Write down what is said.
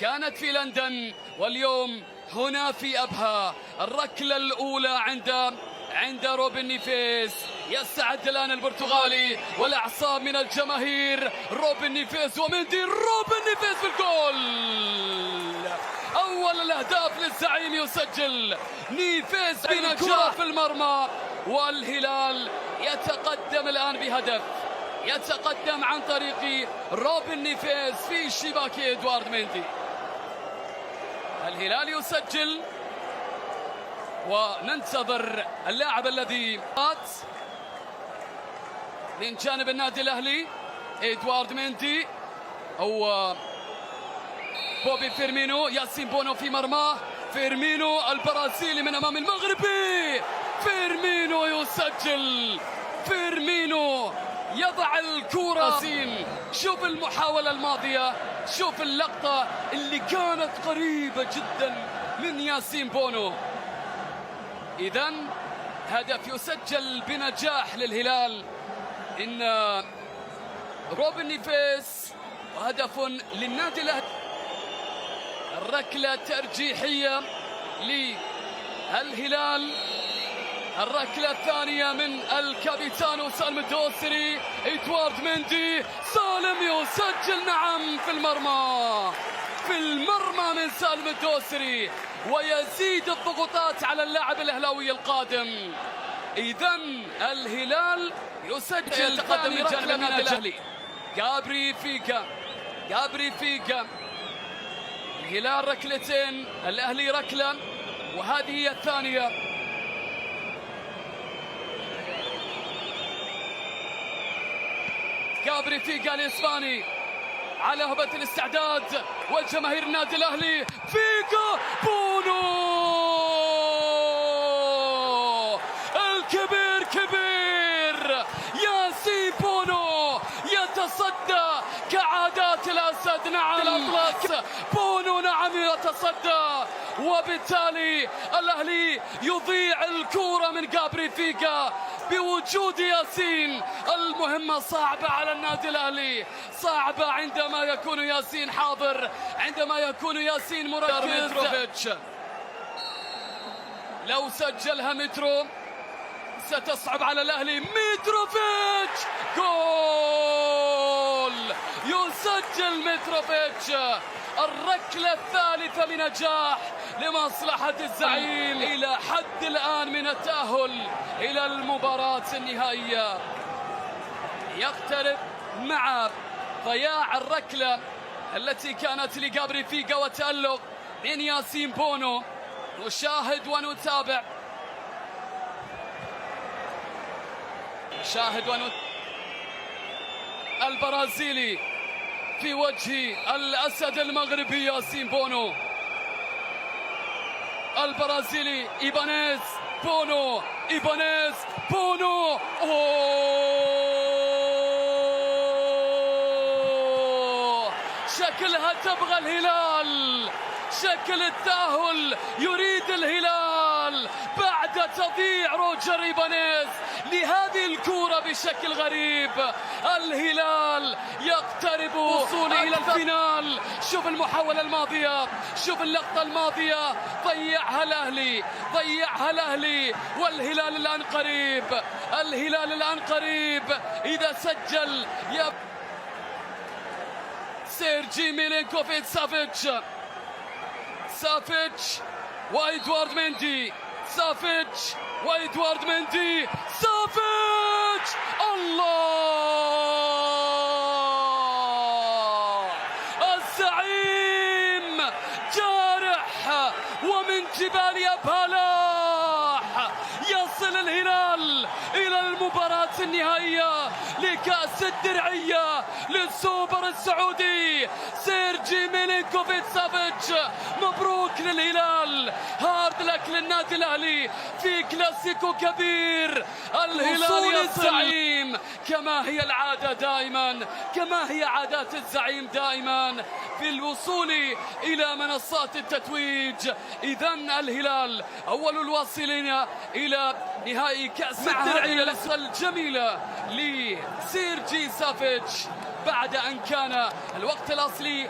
كانت في لندن واليوم هنا في أبها. الركلة الأولى عند روبن نيفيز. يستعد الآن البرتغالي والأعصاب من الجماهير. روبن نيفيز ومندي. روبن نيفيز في الجول. أول الأهداف للزعيم يسجل نيفيز بنجاح في المرمى، والهلال يتقدم الآن بهدف. يتقدم عن طريق روبن نيفيز في شباك إدوارد مندي. الهلال يسجل وننتظر اللاعب الذي من جانب النادي الأهلي. إدوارد مندي أو بوبي فيرمينو. ياسين بونو في مرماه. فيرمينو البرازيلي من أمام المغربي. فيرمينو يسجل. فيرمينو يضع الكرة. شوف المحاولة الماضية، شوف اللقطة اللي كانت قريبة جدا من ياسين بونو. إذن هدف يسجل بنجاح للهلال. إن روبن نيفيز، وهدف للنادي الأهلي. الركلة ترجيحية للهلال. الركلة الثانية من الكابيتانو سالم الدوسري. إدوارد مندي. سالم يسجل نعم في المرمى. في المرمى من سالم الدوسري، ويزيد الضغوطات على اللاعب الأهلاوي القادم. إذن الهلال يسجل. يتقدم من جانب النادي الأهلي. جابري فيجا. الهلال ركلتين، الأهلي ركلة، وهذه هي الثانية. جابري فيجا الإسباني على هبة الاستعداد، والجماهير النادي الأهلي. فيجا. بونو الكبير كبير ياسين بونو يتصدى كعادات الأسد. نعم الأطلس. بونو نعم يتصدى، وبالتالي الأهلي يضيع الكرة من جابري فيجا بوجود ياسين. المهمة صعبة على النادي الأهلي، صعبة عندما يكون ياسين حاضر، عندما يكون ياسين مركز. لو سجلها مترو ستصعب على الأهلي. متروفيتش. جول. يسجل متروفيتش الركلة الثالثة بنجاح لمصلحة الزعيم. إلى حد الآن من التأهل إلى المباراة النهائية. يقترب مع ضياع الركلة التي كانت لجابري فيجا وتألق من ياسين بونو. نشاهد ونتابع. البرازيلي في وجه الأسد المغربي ياسين بونو. البرازيلي إيبانيز. بونو. إيبانيز. بونو. شكلها تبغى الهلال، شكل التأهل يريد الهلال بعد تضييع روجر إيبانيز لهذه الكرة بشكل غريب. الهلال يقترب وصوله إلى الفينال. شوف المحاولة الماضية، شوف اللقطة الماضية. ضيعها الأهلي، والهلال الآن قريب. الهلال الآن قريب إذا سجل. سيرجي ميلينكوفيتش سافيتش وإدوارد مندي. سافيتش. الله! الزعيم جارح، ومن جبال أبها يصل الهلال إلى المباراة النهائية لكأس الدرعية للسوبر السعودي. سيرجي ميلينكوفيتش سافيتش. مبروك للهلال، هارد لك للنادي الأهلي في كلاسيكو كبير. الهلال الزعيم كما هي العادة دائما، كما هي عادات الزعيم دائما في الوصول إلى منصات التتويج. إذن الهلال أول الواصلين إلى نهائي كأس الدرعية. اللقطة الجميلة لسيرجي سافيتش بعد أن كان الوقت الأصلي